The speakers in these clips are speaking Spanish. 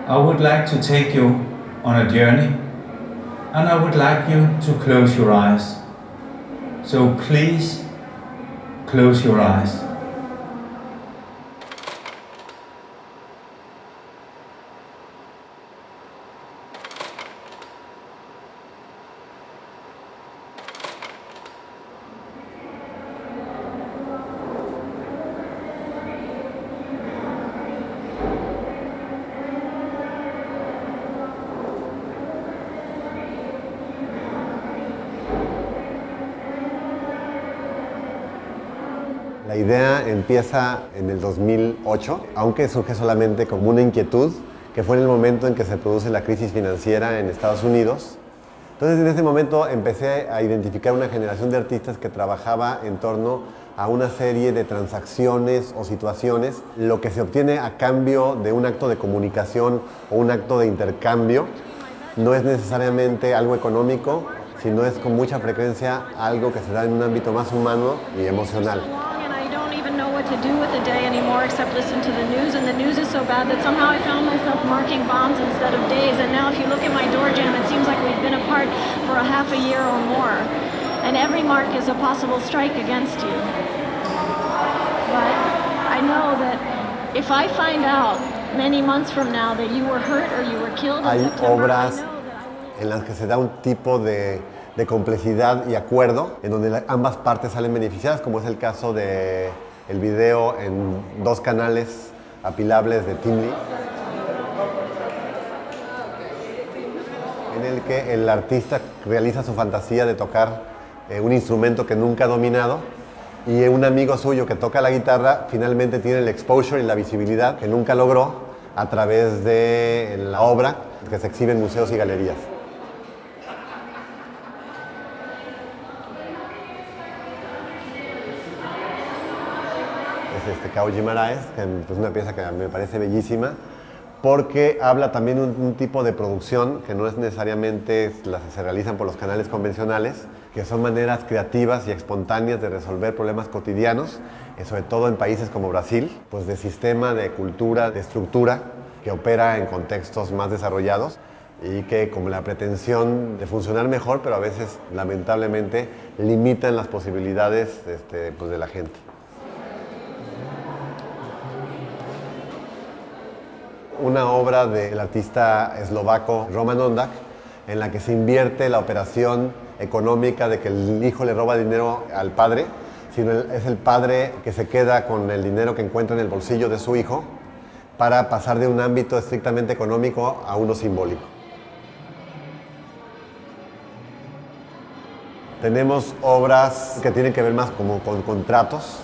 I would like to take you on a journey, and I would like you to close your eyes. So please close your eyes. La idea empieza en el 2008, aunque surge solamente como una inquietud, que fue en el momento en que se produce la crisis financiera en Estados Unidos. Entonces, en ese momento empecé a identificar una generación de artistas que trabajaba en torno a una serie de transacciones o situaciones, lo que se obtiene a cambio de un acto de comunicación o un acto de intercambio. No es necesariamente algo económico, sino es con mucha frecuencia algo que se da en un ámbito más humano y emocional. To do with the day anymore except listen to the news, and the news is so bad that somehow I found myself marking bombs instead of days, and now if you look at my door jam, it seems like we've been apart for a half a year or more, and every mark is a possible strike against you. But I know that if I find out many months from now that you were hurt or you were killed in September, obras en las que se da un tipo de complicidad y acuerdo, en donde ambas partes salen beneficiadas, como es el caso de el video en 2 canales apilables de Tim Lee, en el que el artista realiza su fantasía de tocar un instrumento que nunca ha dominado, y un amigo suyo que toca la guitarra finalmente tiene el exposure y la visibilidad que nunca logró a través de la obra que se exhibe en museos y galerías. Kaoji Maraes, que es una pieza que me parece bellísima, porque habla también un tipo de producción que no es necesariamente las que se realizan por los canales convencionales, que son maneras creativas y espontáneas de resolver problemas cotidianos, sobre todo en países como Brasil, pues de sistema, de cultura, de estructura, que opera en contextos más desarrollados y que como la pretensión de funcionar mejor, pero a veces lamentablemente limitan las posibilidades pues de la gente. Una obra del artista eslovaco Roman Ondak, en la que se invierte la operación económica de que el hijo le roba dinero al padre, sino es el padre que se queda con el dinero que encuentra en el bolsillo de su hijo para pasar de un ámbito estrictamente económico a uno simbólico. Tenemos obras que tienen que ver más como con contratos.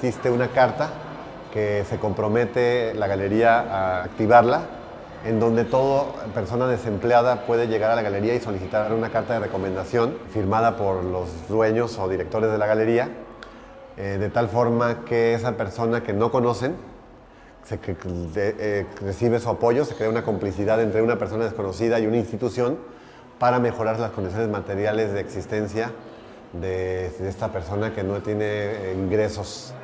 Existe una carta que se compromete la galería a activarla, en donde toda persona desempleada puede llegar a la galería y solicitar una carta de recomendación firmada por los dueños o directores de la galería, de tal forma que esa persona que no conocen recibe su apoyo, se crea una complicidad entre una persona desconocida y una institución para mejorar las condiciones materiales de existencia de esta persona que no tiene ingresos.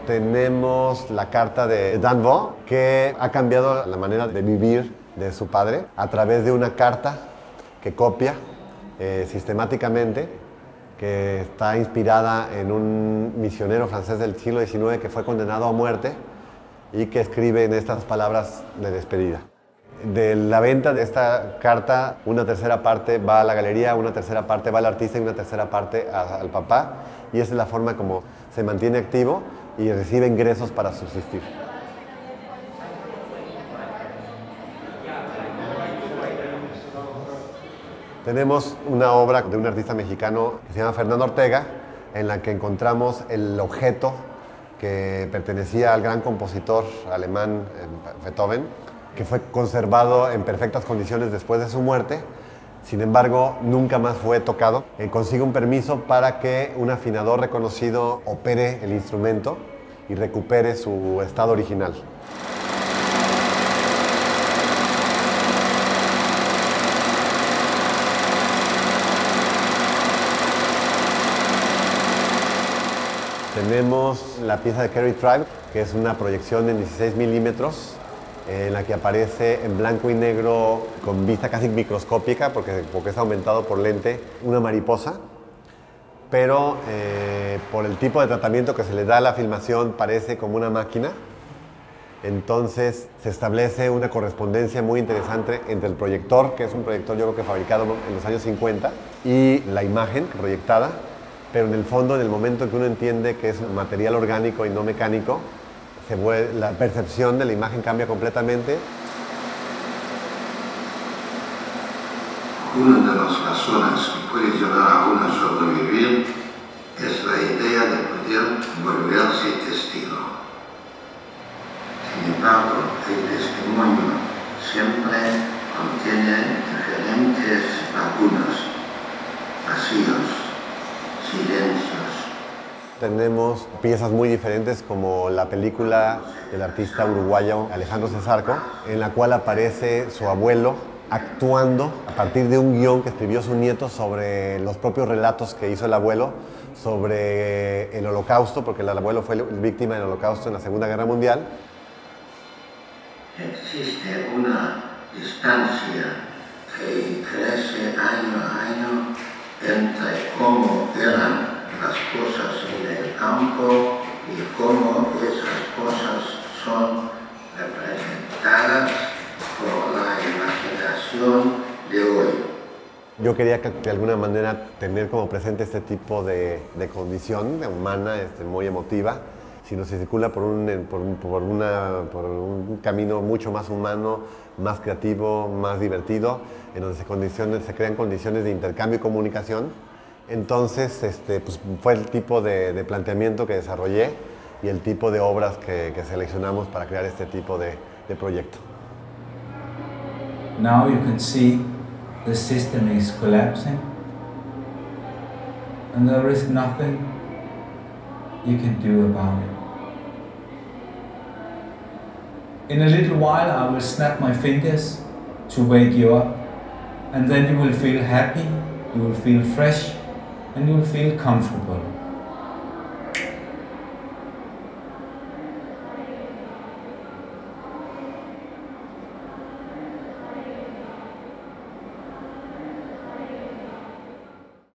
Tenemos la carta de Dan Vo, que ha cambiado la manera de vivir de su padre a través de una carta que copia sistemáticamente, que está inspirada en un misionero francés del siglo XIX que fue condenado a muerte y que escribe en estas palabras de despedida. De la venta de esta carta, una tercera parte va a la galería, una tercera parte va al artista y una tercera parte al papá, y esa es la forma como se mantiene activo y recibe ingresos para subsistir. Tenemos una obra de un artista mexicano que se llama Fernando Ortega, en la que encontramos el objeto que pertenecía al gran compositor alemán Beethoven, que fue conservado en perfectas condiciones después de su muerte. Sin embargo, nunca más fue tocado. Consigue un permiso para que un afinador reconocido opere el instrumento y recupere su estado original. Tenemos la pieza de Kerry Tribe, que es una proyección en 16 milímetros, en la que aparece en blanco y negro con vista casi microscópica, porque es aumentado por lente, una mariposa, pero por el tipo de tratamiento que se le da a la filmación parece como una máquina. Entonces se establece una correspondencia muy interesante entre el proyector, que es un proyector yo creo que fabricado en los años 50, y la imagen proyectada, pero en el fondo, en el momento en que uno entiende que es material orgánico y no mecánico, la percepción de la imagen cambia completamente. Una de las razones que puede llevar a uno a sobrevivir es la idea de poder volverse testigo. Sin embargo, el testimonio siempre contiene diferentes lagunas, vacíos, silencios. Tenemos piezas muy diferentes como la película del artista uruguayo Alejandro Cesarco, en la cual aparece su abuelo actuando a partir de un guión que escribió su nieto sobre los propios relatos que hizo el abuelo sobre el Holocausto, porque el abuelo fue víctima del Holocausto en la Segunda Guerra Mundial. Existe una distancia que crece año a año entre cómo eran las cosas en el campo y cómo esas cosas son representadas por la imaginación de hoy. Yo quería de alguna manera tener como presente este tipo de condición humana, muy emotiva, sino se circula por un camino mucho más humano, más creativo, más divertido, en donde se crean condiciones de intercambio y comunicación. Entonces, pues fue el tipo de planteamiento que desarrollé y el tipo de obras que seleccionamos para crear este tipo de proyecto. Now you can see the system is collapsing and there is nothing you can do about it. In a little while I will snap my fingers to wake you up, and then you will feel happy, you will feel fresh, and you will feel comfortable.